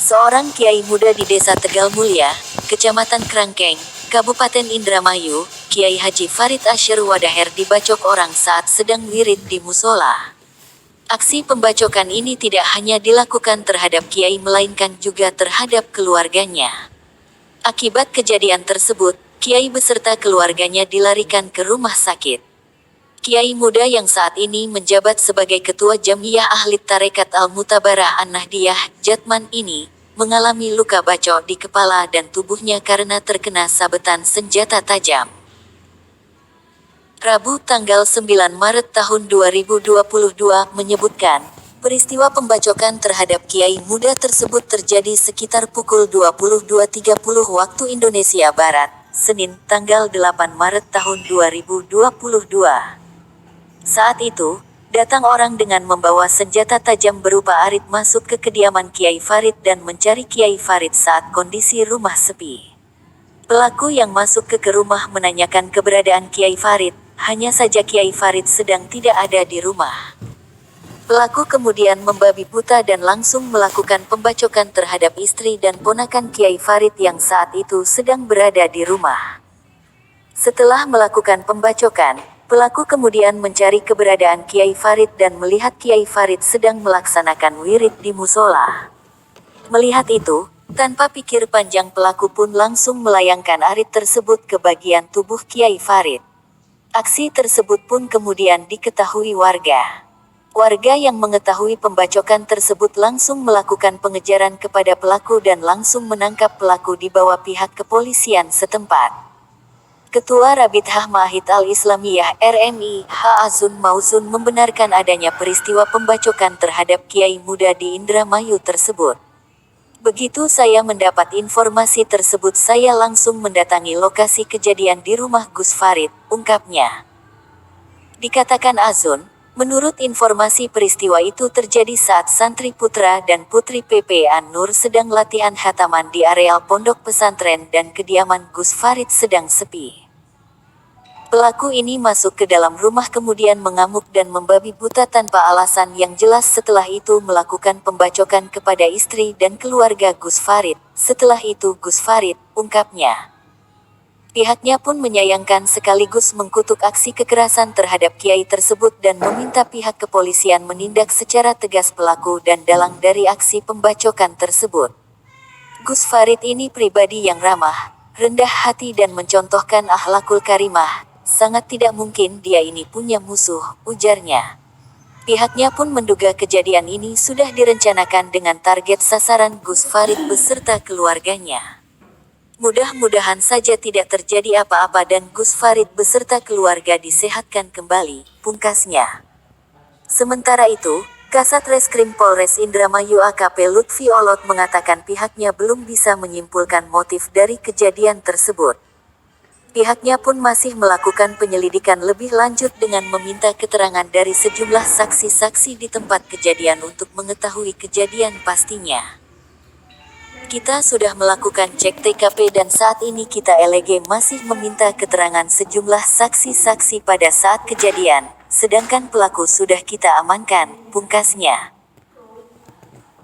Seorang kiai muda di Desa Tegal Mulia, Kecamatan Kerangkeng, Kabupaten Indramayu, Kiai Haji Farid Asyir Wadaher dibacok orang saat sedang wirid di musola. Aksi pembacokan ini tidak hanya dilakukan terhadap kiai melainkan juga terhadap keluarganya. Akibat kejadian tersebut, kiai beserta keluarganya dilarikan ke rumah sakit. Kiai muda yang saat ini menjabat sebagai Ketua Jamiyah Ahli Tarekat Al-Mutabarah An-Nahdiyah, Jatman ini, mengalami luka bacok di kepala dan tubuhnya karena terkena sabetan senjata tajam. Rabu tanggal 9 Maret tahun 2022 menyebutkan, peristiwa pembacokan terhadap kiai muda tersebut terjadi sekitar pukul 22.30 waktu Indonesia Barat, Senin, tanggal 8 Maret tahun 2022. Saat itu, datang orang dengan membawa senjata tajam berupa arit masuk ke kediaman Kiai Farid dan mencari Kiai Farid saat kondisi rumah sepi. Pelaku yang masuk ke rumah menanyakan keberadaan Kiai Farid, hanya saja Kiai Farid sedang tidak ada di rumah. Pelaku kemudian membabi buta dan langsung melakukan pembacokan terhadap istri dan ponakan Kiai Farid yang saat itu sedang berada di rumah. Setelah melakukan pembacokan, pelaku kemudian mencari keberadaan Kiai Farid dan melihat Kiai Farid sedang melaksanakan wirid di musola. Melihat itu, tanpa pikir panjang pelaku pun langsung melayangkan arit tersebut ke bagian tubuh Kiai Farid. Aksi tersebut pun kemudian diketahui warga. Warga yang mengetahui pembacokan tersebut langsung melakukan pengejaran kepada pelaku dan langsung menangkap pelaku di bawah pihak kepolisian setempat. Ketua Rabithah Ma'ahid Al-Islamiyah RMI, H. Azun Mauzun membenarkan adanya peristiwa pembacokan terhadap kiai muda di Indramayu tersebut. Begitu saya mendapat informasi tersebut saya langsung mendatangi lokasi kejadian di rumah Gus Farid, ungkapnya. Dikatakan Azun, menurut informasi peristiwa itu terjadi saat santri putra dan putri PP An-Nur sedang latihan khataman di areal pondok pesantren dan kediaman Gus Farid sedang sepi. Pelaku ini masuk ke dalam rumah kemudian mengamuk dan membabi buta tanpa alasan yang jelas, setelah itu melakukan pembacokan kepada istri dan keluarga Gus Farid. Setelah itu Gus Farid, ungkapnya. Pihaknya pun menyayangkan sekaligus mengkutuk aksi kekerasan terhadap kiai tersebut dan meminta pihak kepolisian menindak secara tegas pelaku dan dalang dari aksi pembacokan tersebut. Gus Farid ini pribadi yang ramah, rendah hati dan mencontohkan akhlakul karimah. Sangat tidak mungkin dia ini punya musuh, ujarnya. Pihaknya pun menduga kejadian ini sudah direncanakan dengan target sasaran Gus Farid beserta keluarganya. Mudah-mudahan saja tidak terjadi apa-apa dan Gus Farid beserta keluarga disehatkan kembali, pungkasnya. Sementara itu, Kasat Reskrim Polres Indramayu AKP Lutfi Olot mengatakan pihaknya belum bisa menyimpulkan motif dari kejadian tersebut. Pihaknya pun masih melakukan penyelidikan lebih lanjut dengan meminta keterangan dari sejumlah saksi-saksi di tempat kejadian untuk mengetahui kejadian pastinya. Kita sudah melakukan cek TKP dan saat ini kita LG masih meminta keterangan sejumlah saksi-saksi pada saat kejadian, sedangkan pelaku sudah kita amankan, pungkasnya.